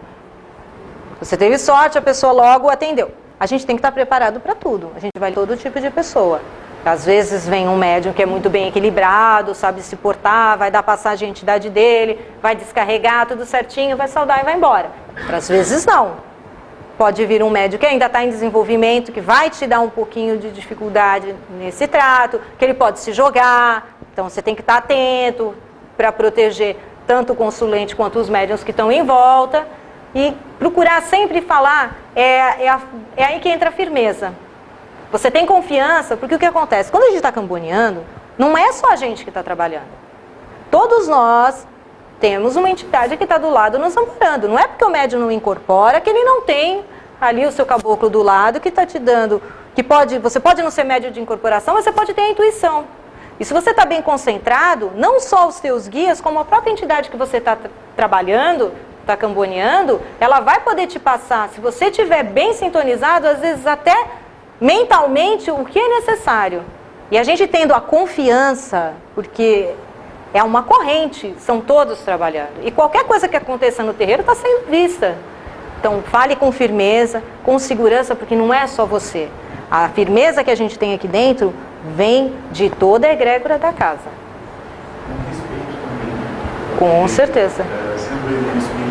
Speaker 2: Você teve sorte, a pessoa logo atendeu. A gente tem que estar preparado para tudo. A gente vai todo tipo de pessoa. Às vezes vem um médium que é muito bem equilibrado, sabe se portar, vai dar passagem à entidade dele, vai descarregar tudo certinho, vai saudar e vai embora. Às vezes não. Pode vir um médium que ainda está em desenvolvimento, que vai te dar um pouquinho de dificuldade nesse trato, que ele pode se jogar. Então você tem que estar atento para proteger tanto o consulente quanto os médiuns que estão em volta. E procurar sempre falar, é aí que entra a firmeza. Você tem confiança, porque o que acontece? Quando a gente está camboneando, não é só a gente que está trabalhando. Todos nós temos uma entidade que está do lado nos amparando. Não é porque o médium não incorpora que ele não tem ali o seu caboclo do lado que está te dando, você pode não ser médium de incorporação, mas você pode ter a intuição. E se você está bem concentrado, não só os teus guias, como a própria entidade que você está trabalhando, está camboneando, ela vai poder te passar, se você estiver bem sintonizado, às vezes até mentalmente, o que é necessário. E a gente tendo a confiança, porque é uma corrente, são todos trabalhando. E qualquer coisa que aconteça no terreiro está sendo vista. Então, fale com firmeza, com segurança, porque não é só você. A firmeza que a gente tem aqui dentro vem de toda a egrégora da casa.
Speaker 5: Com respeito também.
Speaker 2: Com certeza.
Speaker 5: Sendo ele um espírito,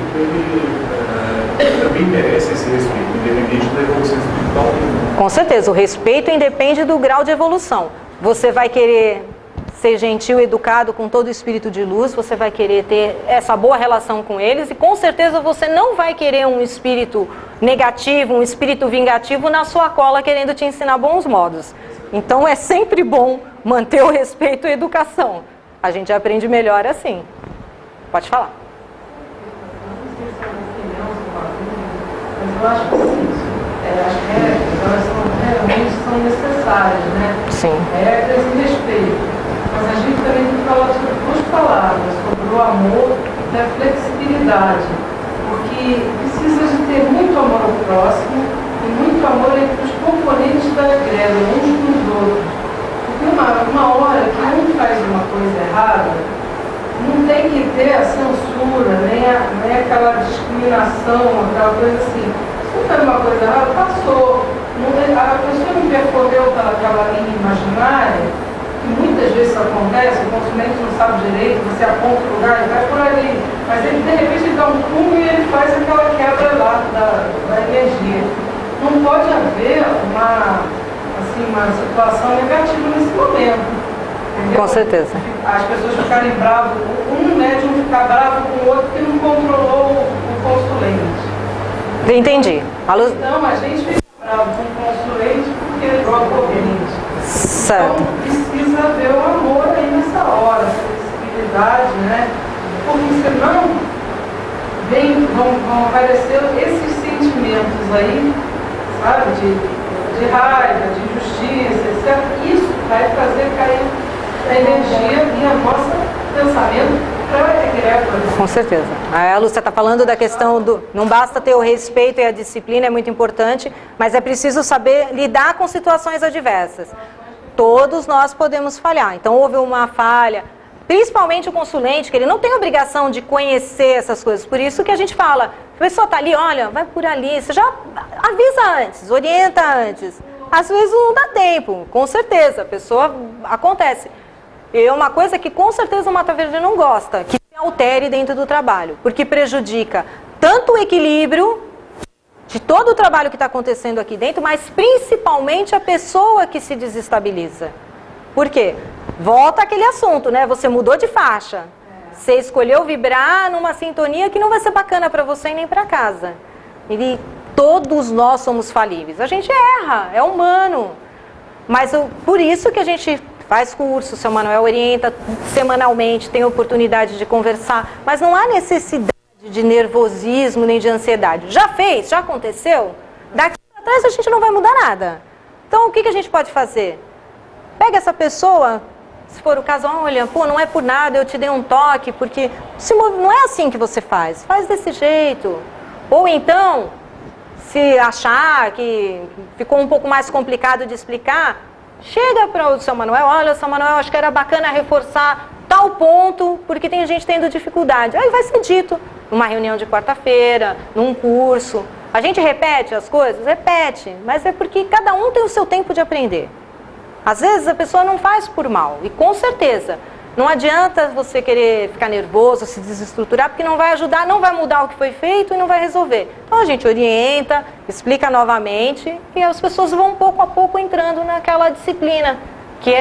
Speaker 5: ele também merece esse respeito, independente da evolução espiritual.
Speaker 2: Com certeza, o respeito independe do grau de evolução. Você vai querer ser gentil, educado com todo o espírito de luz, você vai querer ter essa boa relação com eles e com certeza você não vai querer um espírito negativo, um espírito vingativo na sua cola querendo te ensinar bons modos. Então é sempre bom manter o respeito e a educação. A gente aprende melhor assim. Pode falar.
Speaker 6: Mas eu acho que sim, as regras realmente são necessárias, né?
Speaker 2: Sim.
Speaker 6: Regras e respeito. Mas a gente também tem que falar sobre duas palavras, sobre o amor e a flexibilidade. Porque precisa de ter muito amor ao próximo e muito amor entre os componentes da egrégora, uns com os outros. Porque uma hora que um faz uma coisa errada, não tem que ter a censura, nem aquela discriminação, aquela coisa assim. Se faz uma coisa errada, passou. A pessoa não percorreu pelaquela linha imaginária, que muitas vezes isso acontece, o consumente não sabe direito, você aponta o lugar e vai por ali. Mas ele, de repente, ele dá um pulo e ele faz aquela quebra lá da energia. Não pode haver uma situação negativa nesse momento. Entendeu?
Speaker 2: Com certeza.
Speaker 6: As pessoas ficarem bravas, um médium ficar bravo com o outro que não controlou o consulente.
Speaker 2: Entendi.
Speaker 6: Então a gente fica bravo com o consulente porque ele joga o corrente.
Speaker 2: Certo.
Speaker 6: Então precisa haver o amor aí nessa hora, a sensibilidade, né? Porque senão vão aparecer esses sentimentos aí, sabe, de raiva, de injustiça, etc. Isso vai fazer cair a energia e o nosso pensamento para a egrégora.
Speaker 2: Com certeza. A Lúcia está falando da questão do... Não basta ter o respeito e a disciplina, é muito importante, mas é preciso saber lidar com situações adversas. Todos nós podemos falhar. Então, houve uma falha, principalmente o consulente, que ele não tem obrigação de conhecer essas coisas. Por isso que a gente fala, a pessoa está ali, olha, vai por ali. Você já avisa antes, orienta antes. Às vezes não dá tempo, com certeza, a pessoa... Acontece. É uma coisa que com certeza o Mata Verde não gosta, que se altere dentro do trabalho, porque prejudica tanto o equilíbrio de todo o trabalho que está acontecendo aqui dentro, mas principalmente a pessoa que se desestabiliza. Por quê? Volta aquele assunto, né? Você mudou de faixa. Você escolheu vibrar numa sintonia que não vai ser bacana para você e nem para casa. E todos nós somos falíveis. A gente erra, é humano. Mas por isso que a gente faz curso, o seu Manuel orienta semanalmente, tem oportunidade de conversar, mas não há necessidade de nervosismo nem de ansiedade. Já fez? Já aconteceu? Daqui para trás a gente não vai mudar nada. Então o que a gente pode fazer? Pega essa pessoa, se for o caso, olha, pô, não é por nada, eu te dei um toque, porque não é assim que você faz desse jeito. Ou então, se achar que ficou um pouco mais complicado de explicar, chega para o seu Manuel, olha, seu Manuel, acho que era bacana reforçar tal ponto, porque tem gente tendo dificuldade. Aí vai ser dito, numa reunião de quarta-feira, num curso. A gente repete as coisas? Repete, mas é porque cada um tem o seu tempo de aprender. Às vezes a pessoa não faz por mal, e com certeza, não adianta você querer ficar nervoso, se desestruturar, porque não vai ajudar, não vai mudar o que foi feito e não vai resolver. Então a gente orienta, explica novamente, e as pessoas vão pouco a pouco entrando naquela disciplina, que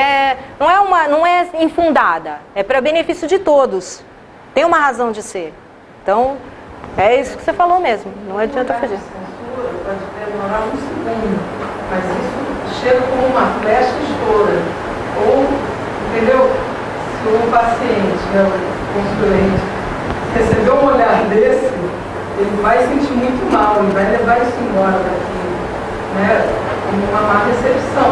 Speaker 2: não é infundada, é para benefício de todos. Tem uma razão de ser. Então, é isso que você falou mesmo, não adianta fugir.
Speaker 6: Censura pode demorar um segundo, mas isso chega como uma flecha e estoura. Ou, entendeu? Se um paciente, né, o consulente, receber um olhar desse, ele vai sentir muito mal, ele vai levar isso embora daqui, né, como uma má recepção.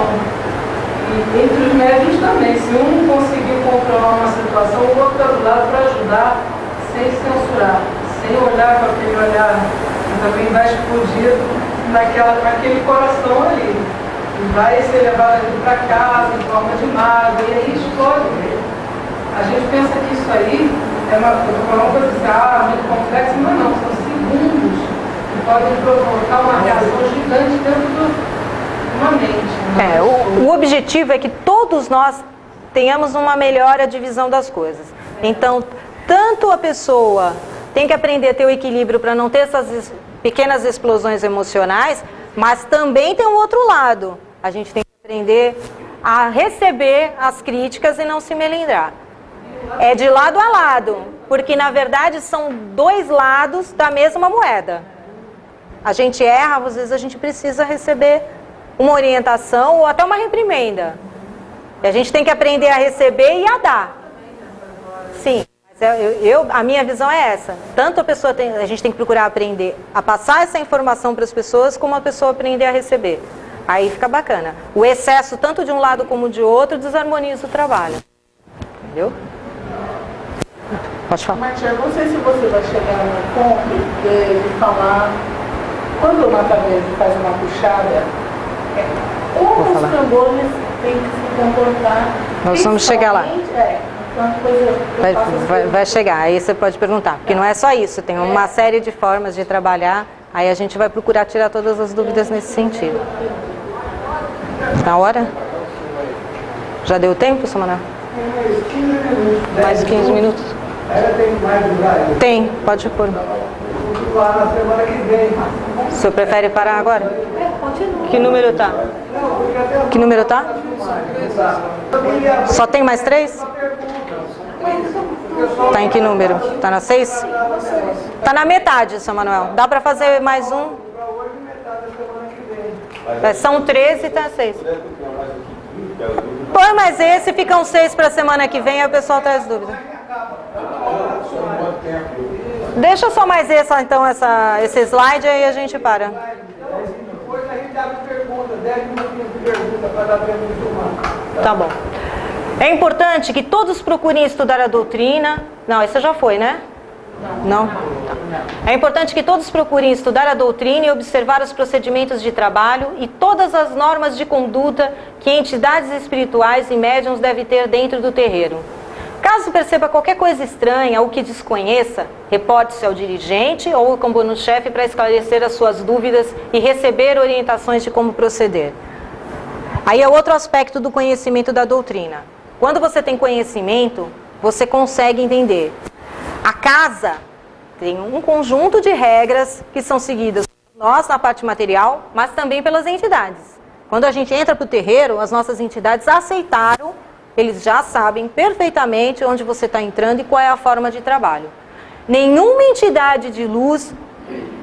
Speaker 6: E entre os médicos também, se um conseguir controlar uma situação, o outro está do lado para ajudar, sem censurar, sem olhar com aquele olhar que também vai explodir naquele coração ali. E vai ser levado ali para casa em forma de mágoa, e aí explode mesmo. A gente pensa que isso aí é uma coisa assim, muito complexa, mas não, são segundos que podem provocar uma reação gigante dentro de uma mente.
Speaker 2: O objetivo é que todos nós tenhamos uma melhor divisão das coisas. Então, tanto a pessoa tem que aprender a ter o equilíbrio para não ter essas pequenas explosões emocionais, mas também tem um outro lado. A gente tem que aprender a receber as críticas e não se melindrar. É de lado a lado, porque na verdade são dois lados da mesma moeda. A gente erra, às vezes a gente precisa receber uma orientação ou até uma reprimenda. E a gente tem que aprender a receber e a dar. Sim, mas a minha visão é essa. Tanto a gente tem que procurar aprender a passar essa informação para as pessoas, como a pessoa aprender a receber. Aí fica bacana. O excesso, tanto de um lado como de outro, desarmoniza o trabalho. Entendeu? Pode falar.
Speaker 7: Matia, não sei se você vai chegar no ponto de falar, quando o Mata Verde faz uma puxada, como os tambores tem que se comportar.
Speaker 2: Nós vamos chegar lá.
Speaker 7: Enquanto coisa
Speaker 2: Vai chegar, aí você pode perguntar, porque não é só isso, tem uma série de formas de trabalhar, aí a gente vai procurar tirar todas as dúvidas nesse sentido. Na hora? Já deu tempo, São Manuel? Mais 15 minutos?
Speaker 1: Ainda tem mais do Brasil.
Speaker 2: Tem, pode pôr.
Speaker 1: Lá na semana que vem.
Speaker 2: O senhor prefere parar agora?
Speaker 7: continua.
Speaker 2: Que número tá? Que número tá? Só tem mais 3? Tá em que número? Tá na 6? Tá na metade, São Manuel. Dá pra fazer mais um? São 13 e tá 6. Põe mais esse, ficam 6 pra semana que vem, aí o pessoal traz dúvida. Deixa só mais esse, então, esse slide, aí a gente para.
Speaker 1: Depois a gente abre pergunta, 10 minutinhos de pergunta para dar tempo de filmar.
Speaker 2: Tá bom. É importante que todos procurem estudar a doutrina. Não, essa já foi, né? Não? Tá. É importante que todos procurem estudar a doutrina e observar os procedimentos de trabalho e todas as normas de conduta que entidades espirituais e médiuns devem ter dentro do terreiro. Caso perceba qualquer coisa estranha ou que desconheça, reporte-se ao dirigente ou ao cambono-chefe para esclarecer as suas dúvidas e receber orientações de como proceder. Aí é outro aspecto do conhecimento da doutrina. Quando você tem conhecimento, você consegue entender. A casa tem um conjunto de regras que são seguidas por nós na parte material, mas também pelas entidades. Quando a gente entra para o terreiro, as nossas entidades aceitaram. Eles já sabem perfeitamente onde você está entrando e qual é a forma de trabalho. Nenhuma entidade de luz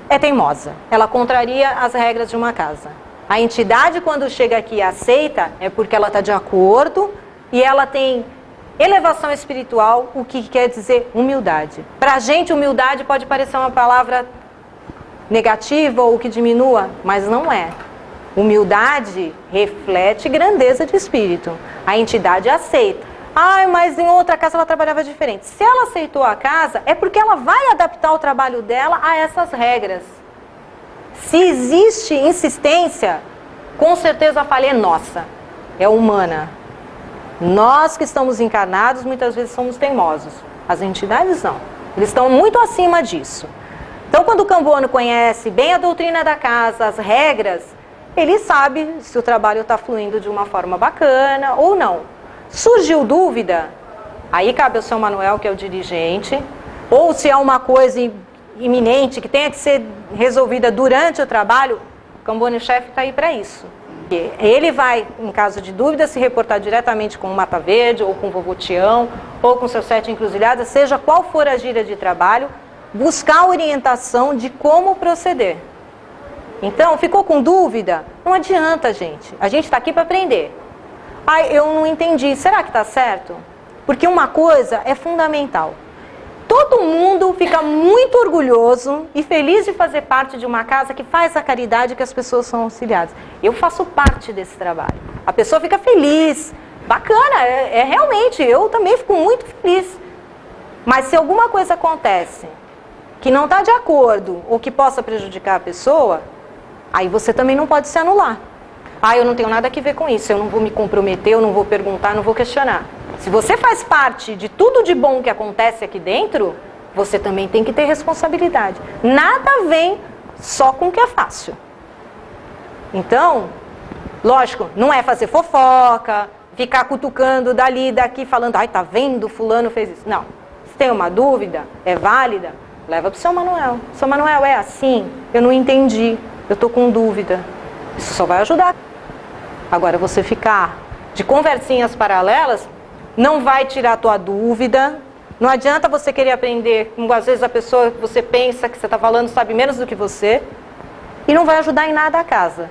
Speaker 2: é teimosa. Ela contraria as regras de uma casa. A entidade, quando chega aqui e aceita, é porque ela está de acordo e ela tem elevação espiritual, o que quer dizer humildade. Para a gente, humildade pode parecer uma palavra negativa ou que diminua, mas não é. Humildade reflete grandeza de espírito. A entidade aceita. Ah, mas em outra casa ela trabalhava diferente. Se ela aceitou a casa, é porque ela vai adaptar o trabalho dela a essas regras. Se existe insistência, com certeza a falha é nossa, é humana. Nós que estamos encarnados, muitas vezes somos teimosos. As entidades não. Eles estão muito acima disso. Então, quando o cambono conhece bem a doutrina da casa, as regras, ele sabe se o trabalho está fluindo de uma forma bacana ou não. Surgiu dúvida, aí cabe ao São Manuel, que é o dirigente, ou se há uma coisa iminente que tenha que ser resolvida durante o trabalho, o cambono-chefe está aí para isso. Ele vai, em caso de dúvida, se reportar diretamente com o Mata Verde, ou com o Vovô Tião, ou com seus 7 encruzilhadas, seja qual for a gíria de trabalho, buscar orientação de como proceder. Então, ficou com dúvida? Não adianta, gente. A gente está aqui para aprender. Ai, eu não entendi. Será que está certo? Porque uma coisa é fundamental. Todo mundo fica muito orgulhoso e feliz de fazer parte de uma casa que faz a caridade que as pessoas são auxiliadas. Eu faço parte desse trabalho. A pessoa fica feliz. Bacana, realmente, eu também fico muito feliz. Mas se alguma coisa acontece que não está de acordo ou que possa prejudicar a pessoa, aí você também não pode se anular. Ah, eu não tenho nada a ver com isso, eu não vou me comprometer, eu não vou perguntar, não vou questionar. Se você faz parte de tudo de bom que acontece aqui dentro, você também tem que ter responsabilidade. Nada vem só com o que é fácil. Então, lógico, não é fazer fofoca, ficar cutucando dali e daqui, falando, ai, tá vendo, fulano fez isso. Não. Se tem uma dúvida, é válida, leva para o São Manuel. São Manuel, é assim? Eu não entendi, eu estou com dúvida. Isso só vai ajudar. Agora, você ficar de conversinhas paralelas, não vai tirar a tua dúvida. Não adianta você querer aprender, como às vezes a pessoa que você pensa que você está falando sabe menos do que você, e não vai ajudar em nada a casa.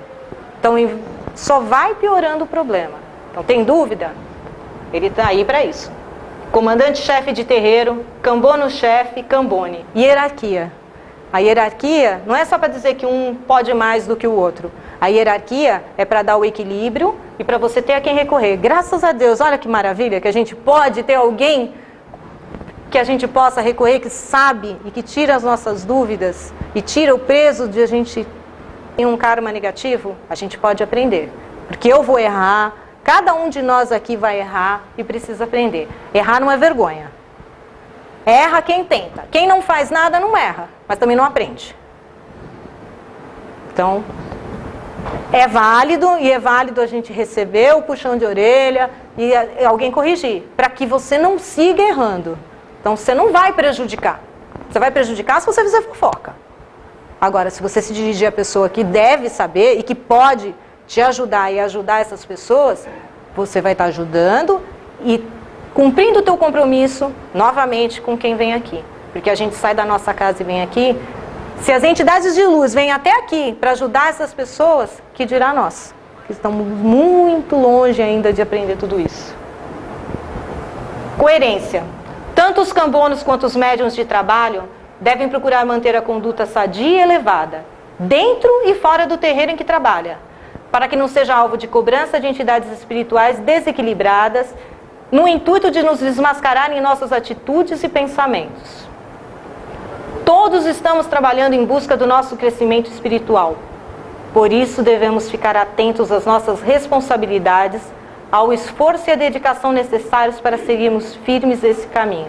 Speaker 2: Então, só vai piorando o problema. Então, tem dúvida? Ele está aí para isso. Comandante-chefe de terreiro, cambono-chefe, cambone. Hierarquia. A hierarquia não é só para dizer que um pode mais do que o outro. A hierarquia é para dar o equilíbrio e para você ter a quem recorrer. Graças a Deus, olha que maravilha, que a gente pode ter alguém que a gente possa recorrer, que sabe e que tira as nossas dúvidas e tira o peso de a gente ter um karma negativo. A gente pode aprender. Porque eu vou errar, Cada um de nós aqui vai errar e precisa aprender. Errar não é vergonha. Erra quem tenta. Quem não faz nada não erra, mas também não aprende. Então, é válido a gente receber o puxão de orelha e alguém corrigir, para que você não siga errando. Então, você não vai prejudicar. Você vai prejudicar se você fizer fofoca. Agora, se você se dirigir à pessoa que deve saber e que pode te ajudar e ajudar essas pessoas, você vai estar ajudando e cumprindo o teu compromisso, novamente, com quem vem aqui. Porque a gente sai da nossa casa e vem aqui. Se as entidades de luz vêm até aqui para ajudar essas pessoas, que dirá nós, que estamos muito longe ainda de aprender tudo isso. Coerência. Tanto os cambonos quanto os médiuns de trabalho devem procurar manter a conduta sadia e elevada, dentro e fora do terreiro em que trabalha, para que não seja alvo de cobrança de entidades espirituais desequilibradas, no intuito de nos desmascarar em nossas atitudes e pensamentos. Todos estamos trabalhando em busca do nosso crescimento espiritual. Por isso devemos ficar atentos às nossas responsabilidades, ao esforço e à dedicação necessários para seguirmos firmes esse caminho.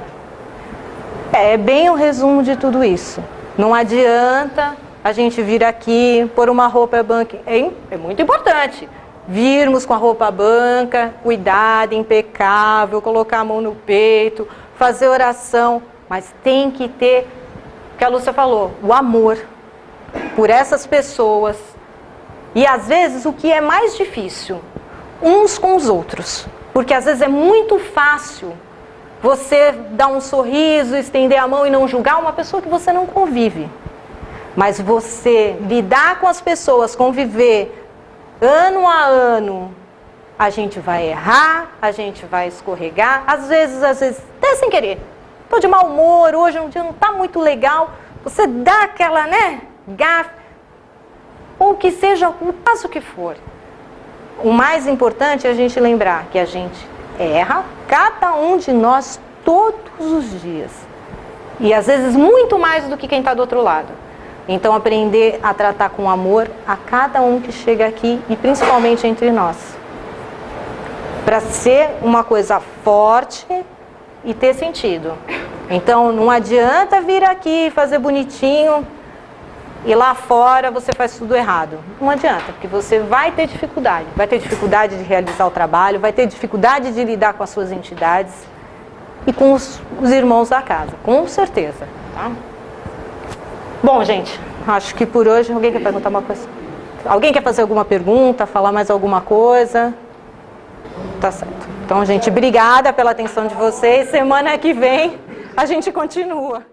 Speaker 2: É bem o resumo de tudo isso. Não adianta a gente vir aqui, pôr uma roupa branca. É muito importante. Virmos com a roupa branca, cuidada, impecável, colocar a mão no peito, fazer oração. Mas tem que ter, o que a Lúcia falou, o amor por essas pessoas. E às vezes o que é mais difícil, uns com os outros. Porque às vezes é muito fácil você dar um sorriso, estender a mão e não julgar uma pessoa que você não convive. Mas você lidar com as pessoas, conviver ano a ano, a gente vai errar, a gente vai escorregar, às vezes até sem querer. Estou de mau humor, hoje um dia não está muito legal. Você dá aquela, gafe, ou que seja o caso que for. O mais importante é a gente lembrar que a gente erra, cada um de nós, todos os dias. E às vezes muito mais do que quem está do outro lado. Então aprender a tratar com amor a cada um que chega aqui e principalmente entre nós. Para ser uma coisa forte e ter sentido. Então não adianta vir aqui fazer bonitinho e lá fora você faz tudo errado. Não adianta, porque você vai ter dificuldade. Vai ter dificuldade de realizar o trabalho, vai ter dificuldade de lidar com as suas entidades e com os irmãos da casa, com certeza. Tá? Bom, gente, acho que por hoje... Alguém quer perguntar uma coisa? Alguém quer fazer alguma pergunta, falar mais alguma coisa? Tá certo. Então, gente, obrigada pela atenção de vocês. Semana que vem a gente continua.